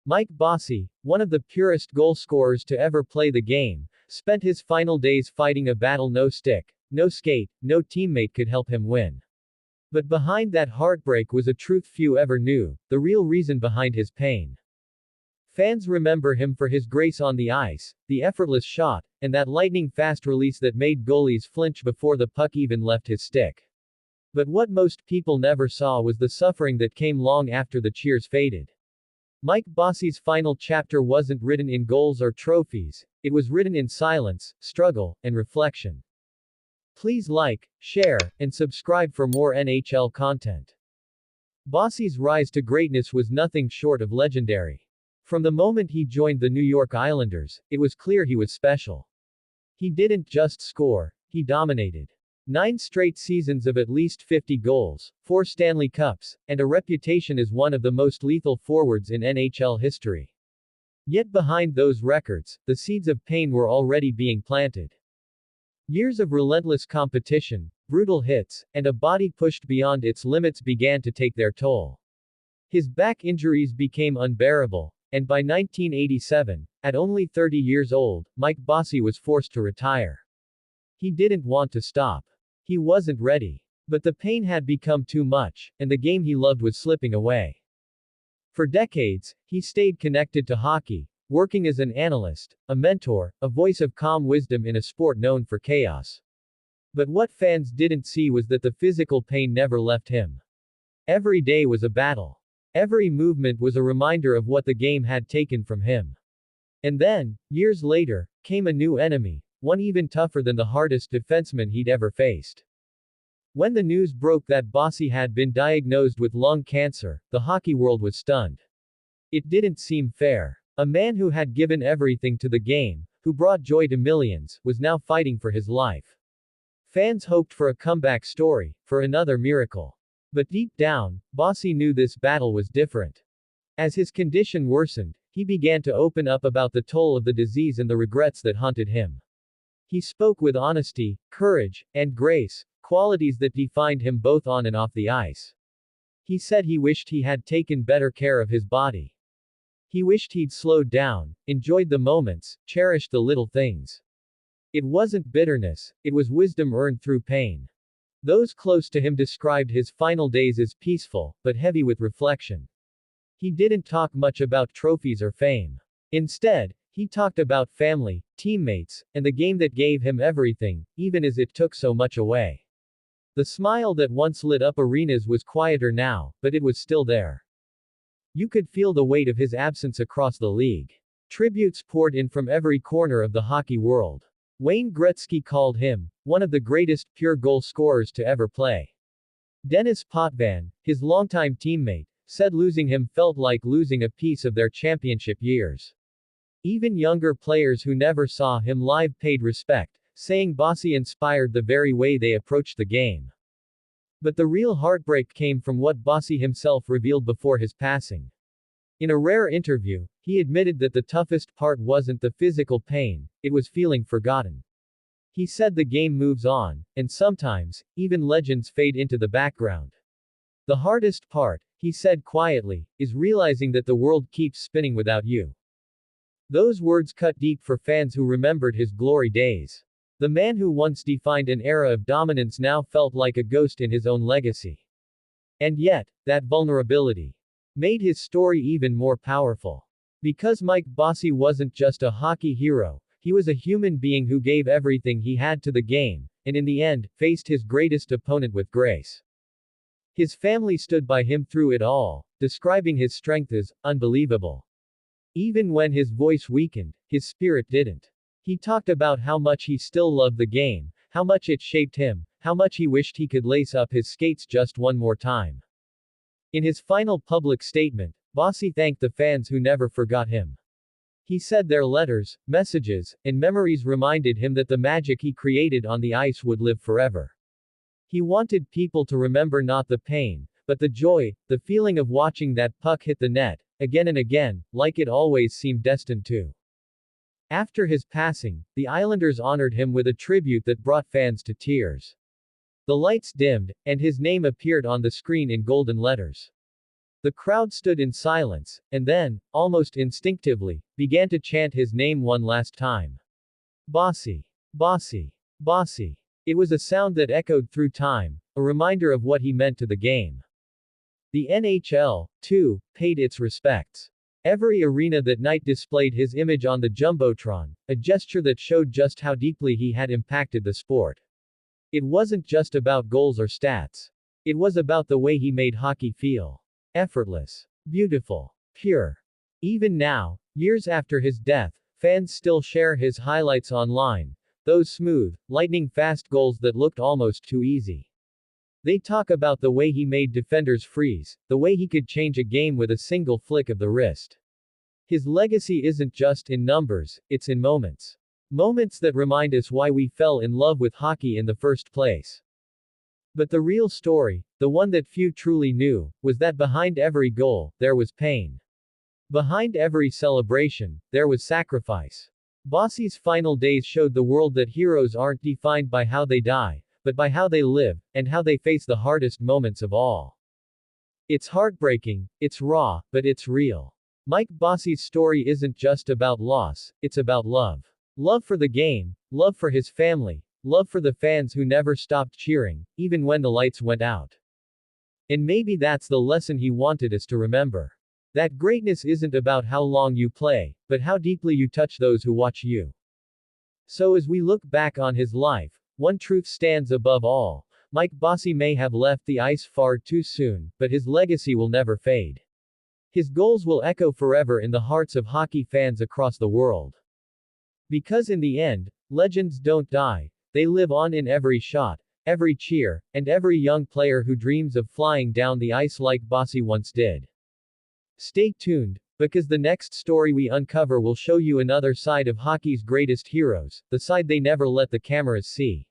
Mike Bossy, one of the purest goal scorers to ever play the game, spent his final days fighting a battle no stick, no skate, no teammate could help him win. But behind that heartbreak was a truth few ever knew, the real reason behind his pain. Fans remember him for his grace on the ice, the effortless shot, and that lightning-fast release that made goalies flinch before the puck even left his stick. But what most people never saw was the suffering that came long after the cheers faded. Mike Bossy's final chapter wasn't written in goals or trophies, it was written in silence, struggle, and reflection. Please like, share, and subscribe for more NHL content. Bossy's rise to greatness was nothing short of legendary. From the moment he joined the New York Islanders, it was clear he was special. He didn't just score, he dominated. 9 straight seasons of at least 50 goals, 4 Stanley Cups, and a reputation as one of the most lethal forwards in NHL history. Yet behind those records, the seeds of pain were already being planted. Years of relentless competition, brutal hits, and a body pushed beyond its limits began to take their toll. His back injuries became unbearable, and by 1987, at only 30 years old, Mike Bossy was forced to retire. He didn't want to stop. He wasn't ready. But the pain had become too much, and the game he loved was slipping away. For decades, he stayed connected to hockey, working as an analyst, a mentor, a voice of calm wisdom in a sport known for chaos. But what fans didn't see was that the physical pain never left him. Every day was a battle. Every movement was a reminder of what the game had taken from him. And then, years later, came a new enemy, one even tougher than the hardest defenseman he'd ever faced. When the news broke that Bossy had been diagnosed with lung cancer, the hockey world was stunned. It didn't seem fair. A man who had given everything to the game, who brought joy to millions, was now fighting for his life. Fans hoped for a comeback story, for another miracle. But deep down, Bossy knew this battle was different. As his condition worsened, he began to open up about the toll of the disease and the regrets that haunted him. He spoke with honesty, courage, and grace, qualities that defined him both on and off the ice. He said he wished he had taken better care of his body. He wished he'd slowed down, enjoyed the moments, cherished the little things. It wasn't bitterness, it was wisdom earned through pain. Those close to him described his final days as peaceful, but heavy with reflection. He didn't talk much about trophies or fame. Instead, he talked about family, teammates, and the game that gave him everything, even as it took so much away. The smile that once lit up arenas was quieter now, but it was still there. You could feel the weight of his absence across the league. Tributes poured in from every corner of the hockey world. Wayne Gretzky called him one of the greatest pure goal scorers to ever play. Dennis Potvin, his longtime teammate, said losing him felt like losing a piece of their championship years. Even younger players who never saw him live paid respect, saying Bossy inspired the very way they approached the game. But the real heartbreak came from what Bossy himself revealed before his passing. In a rare interview, he admitted that the toughest part wasn't the physical pain, it was feeling forgotten. He said the game moves on, and sometimes, even legends fade into the background. The hardest part, he said quietly, is realizing that the world keeps spinning without you. Those words cut deep for fans who remembered his glory days. The man who once defined an era of dominance now felt like a ghost in his own legacy. And yet, that vulnerability made his story even more powerful. Because Mike Bossy wasn't just a hockey hero, he was a human being who gave everything he had to the game, and in the end, faced his greatest opponent with grace. His family stood by him through it all, describing his strength as unbelievable. Even when his voice weakened, his spirit didn't. He talked about how much he still loved the game, how much it shaped him, how much he wished he could lace up his skates just one more time. In his final public statement, Bossy thanked the fans who never forgot him. He said their letters, messages, and memories reminded him that the magic he created on the ice would live forever. He wanted people to remember not the pain, but the joy, the feeling of watching that puck hit the net, again and again, like it always seemed destined to. After his passing, the Islanders honored him with a tribute that brought fans to tears. The lights dimmed, and his name appeared on the screen in golden letters. The crowd stood in silence, and then, almost instinctively, began to chant his name one last time. Bossy. Bossy. Bossy. It was a sound that echoed through time, a reminder of what he meant to the game. The NHL, too, paid its respects. Every arena that night displayed his image on the Jumbotron, a gesture that showed just how deeply he had impacted the sport. It wasn't just about goals or stats. It was about the way he made hockey feel. Effortless. Beautiful. Pure. Even now, years after his death, fans still share his highlights online, those smooth, lightning-fast goals that looked almost too easy. They talk about the way he made defenders freeze, the way he could change a game with a single flick of the wrist. His legacy isn't just in numbers, it's in moments. Moments that remind us why we fell in love with hockey in the first place. But the real story, the one that few truly knew, was that behind every goal, there was pain. Behind every celebration, there was sacrifice. Bossy's final days showed the world that heroes aren't defined by how they die, but by how they live, and how they face the hardest moments of all. It's heartbreaking, it's raw, but it's real. Mike Bossy's story isn't just about loss, it's about love. Love for the game, love for his family, love for the fans who never stopped cheering, even when the lights went out. And maybe that's the lesson he wanted us to remember. That greatness isn't about how long you play, but how deeply you touch those who watch you. So as we look back on his life, one truth stands above all. Mike Bossy may have left the ice far too soon, but his legacy will never fade. His goals will echo forever in the hearts of hockey fans across the world. Because in the end, legends don't die, they live on in every shot, every cheer, and every young player who dreams of flying down the ice like Bossy once did. Stay tuned, because the next story we uncover will show you another side of hockey's greatest heroes, the side they never let the cameras see.